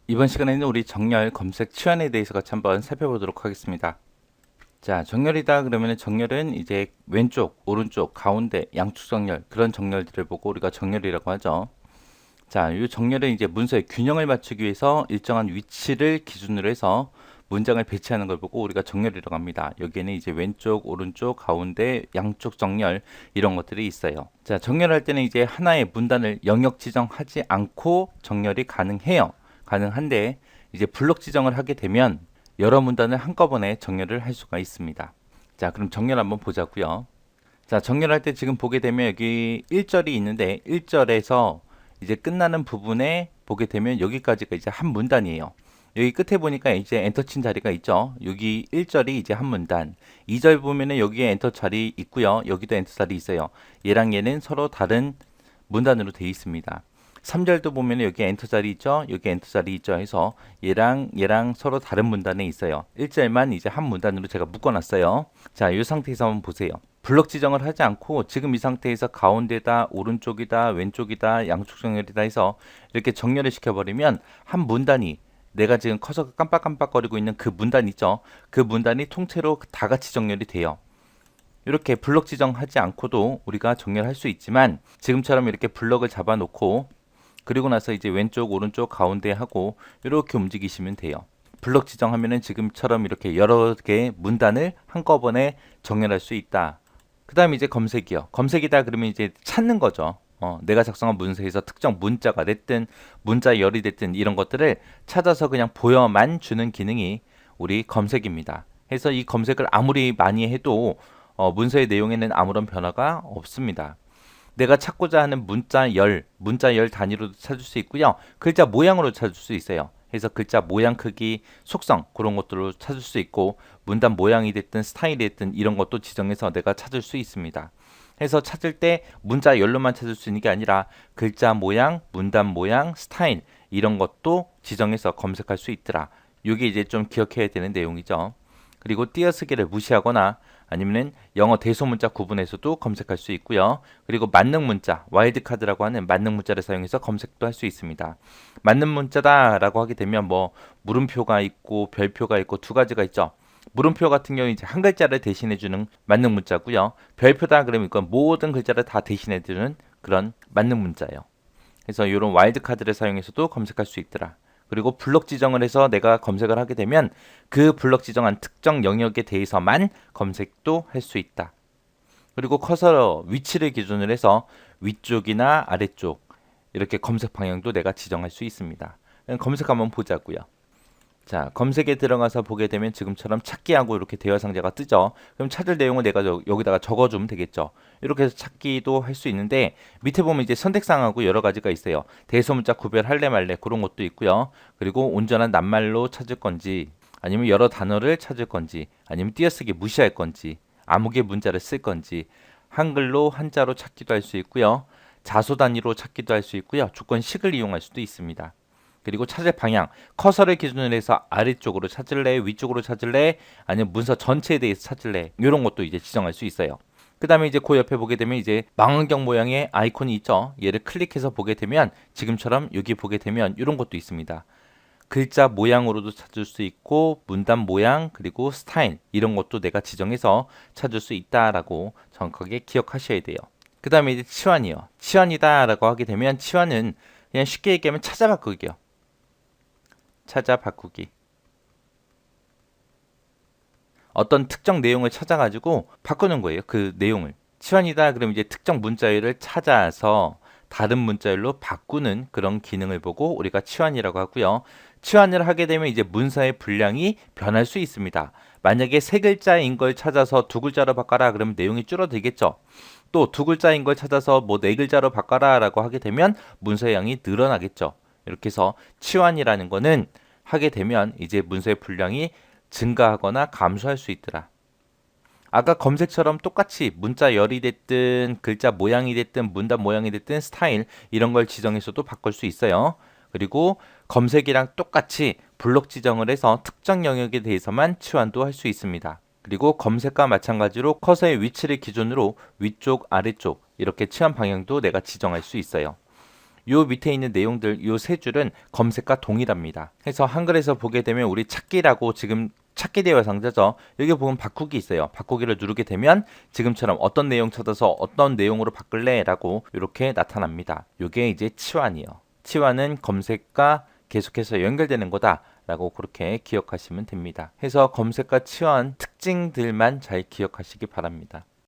이번 시간에는 우리 정렬 검색 치환에 대해서 같이 한번 살펴보도록 하겠습니다. 자, 정렬이다 그러면 정렬은 이제 왼쪽, 오른쪽, 가운데, 양축 정렬 그런 정렬들을 보고 우리가 정렬이라고 하죠. 자, 이 정렬은 이제 문서의 균형을 맞추기 위해서 일정한 위치를 기준으로 해서 문장을 배치하는 걸 보고 우리가 정렬이라고 합니다. 여기에는 이제 왼쪽, 오른쪽, 가운데, 양쪽 정렬 이런 것들이 있어요. 자, 정렬할 때는 이제 하나의 문단을 영역 지정하지 않고 정렬이 가능해요. 가능한데 이제 블록 지정을 하게 되면 여러 문단을 한꺼번에 정렬을 할 수가 있습니다. 자, 그럼 정렬 한번 보자고요. 자, 정렬할 때 지금 보게 되면 여기 1절이 있는데 1절에서 이제 끝나는 부분에 보게 되면 여기까지가 이제 한 문단이에요. 여기 끝에 보니까 이제 엔터 친 자리가 있죠. 여기 1절이 이제 한 문단. 2절 보면은 여기에 엔터 자리 있고요. 여기도 엔터 자리 있어요. 얘랑 얘는 서로 다른 문단으로 되어 있습니다. 3절도 보면 여기 엔터 자리 있죠. 여기 엔터 자리 있죠. 해서 얘랑 서로 다른 문단에 있어요. 1절만 이제 한 문단으로 제가 묶어놨어요. 자, 이 상태에서 한번 보세요. 블럭 지정을 하지 않고 지금 이 상태에서 가운데다, 오른쪽이다, 왼쪽이다, 양쪽 정렬이다 해서 이렇게 정렬을 시켜버리면 한 문단이 내가 지금 커서가 깜빡깜빡거리고 있는 그 문단 있죠. 그 문단이 통째로 다 같이 정렬이 돼요. 이렇게 블럭 지정하지 않고도 우리가 정렬할 수 있지만 지금처럼 이렇게 블럭을 잡아놓고 그리고 나서 이제 왼쪽, 오른쪽, 가운데 하고 이렇게 움직이시면 돼요. 블럭 지정하면은 지금처럼 이렇게 여러 개의 문단을 한꺼번에 정렬할 수 있다. 그 다음에 이제 검색이요. 검색이다 그러면 이제 찾는 거죠. 내가 작성한 문서에서 특정 문자가 됐든 문자 열이 됐든 이런 것들을 찾아서 그냥 보여만 주는 기능이 우리 검색입니다. 해서 이 검색을 아무리 많이 해도 문서의 내용에는 아무런 변화가 없습니다. 내가 찾고자 하는 문자 열 단위로도 찾을 수 있고요. 글자 모양으로 찾을 수 있어요. 해서 글자 모양 크기, 속성 그런 것들로 찾을 수 있고 문단 모양이 됐든 스타일이 됐든 이런 것도 지정해서 내가 찾을 수 있습니다. 해서 찾을 때 문자 열로만 찾을 수 있는 게 아니라 글자 모양, 문단 모양, 스타일 이런 것도 지정해서 검색할 수 있더라. 이게 이제 좀 기억해야 되는 내용이죠. 그리고 띄어쓰기를 무시하거나 아니면은 영어 대소문자 구분에서도 검색할 수 있고요. 그리고 만능 문자, 와일드카드라고 하는 만능 문자를 사용해서 검색도 할 수 있습니다. 만능 문자다라고 하게 되면 뭐 물음표가 있고 별표가 있고 두 가지가 있죠. 물음표 같은 경우 이제 한 글자를 대신해 주는 만능 문자고요. 별표다 그러면 이건 모든 글자를 다 대신해 주는 그런 만능 문자예요. 그래서 이런 와일드카드를 사용해서도 검색할 수 있더라. 그리고 블럭 지정을 해서 내가 검색을 하게 되면 그 블럭 지정한 특정 영역에 대해서만 검색도 할 수 있다. 그리고 커서 위치를 기준으로 해서 위쪽이나 아래쪽 이렇게 검색 방향도 내가 지정할 수 있습니다. 검색 한번 보자고요. 자, 검색에 들어가서 보게 되면 지금처럼 찾기하고 이렇게 대화 상자가 뜨죠. 그럼 찾을 내용을 내가 여기다가 적어주면 되겠죠. 이렇게 해서 찾기도 할 수 있는데 밑에 보면 이제 선택사항하고 여러 가지가 있어요. 대소문자 구별할래 말래 그런 것도 있고요. 그리고 온전한 낱말로 찾을 건지 아니면 여러 단어를 찾을 건지 아니면 띄어쓰기 무시할 건지 아무개 문자를 쓸 건지 한글로 한자로 찾기도 할 수 있고요. 자소 단위로 찾기도 할 수 있고요. 조건식을 이용할 수도 있습니다. 그리고 찾을 방향, 커서를 기준으로 해서 아래쪽으로 찾을래, 위쪽으로 찾을래, 아니면 문서 전체에 대해서 찾을래, 이런 것도 이제 지정할 수 있어요. 그 다음에 이제 그 옆에 보게 되면 이제 망원경 모양의 아이콘이 있죠. 얘를 클릭해서 보게 되면 지금처럼 여기 보게 되면 이런 것도 있습니다. 글자 모양으로도 찾을 수 있고 문단 모양 그리고 스타일 이런 것도 내가 지정해서 찾을 수 있다라고 정확하게 기억하셔야 돼요. 그 다음에 이제 치환이요. 치환이다라고 하게 되면 치환은 그냥 쉽게 얘기하면 찾아 바꾸기요. 찾아 바꾸기. 어떤 특정 내용을 찾아가지고 바꾸는 거예요. 그 내용을. 치환이다 그러면 이제 특정 문자열을 찾아서 다른 문자열로 바꾸는 그런 기능을 보고 우리가 치환이라고 하고요. 치환을 하게 되면 이제 문서의 분량이 변할 수 있습니다. 만약에 세 글자인 걸 찾아서 두 글자로 바꿔라 그러면 내용이 줄어들겠죠. 또 두 글자인 걸 찾아서 뭐 네 글자로 바꿔라라고 하게 되면 문서의 양이 늘어나겠죠. 이렇게 해서 치환이라는 거는 하게 되면 이제 문서의 분량이 증가하거나 감소할 수 있더라. 아까 검색처럼 똑같이 문자 열이 됐든 글자 모양이 됐든 문단 모양이 됐든 스타일 이런 걸 지정해서도 바꿀 수 있어요. 그리고 검색이랑 똑같이 블록 지정을 해서 특정 영역에 대해서만 치환도 할 수 있습니다. 그리고 검색과 마찬가지로 커서의 위치를 기준으로 위쪽, 아래쪽 이렇게 치환 방향도 내가 지정할 수 있어요. 요 밑에 있는 내용들 요 세 줄은 검색과 동일합니다. 그래서 한글에서 보게 되면 우리 찾기라고 지금 찾게 되어 상자죠. 여기 보면 바꾸기 있어요. 바꾸기를 누르게 되면 지금처럼 어떤 내용 찾아서 어떤 내용으로 바꿀래? 라고 이렇게 나타납니다. 요게 이제 치환이요. 치환은 검색과 계속해서 연결되는 거다. 라고 그렇게 기억하시면 됩니다. 해서 검색과 치환 특징들만 잘 기억하시기 바랍니다.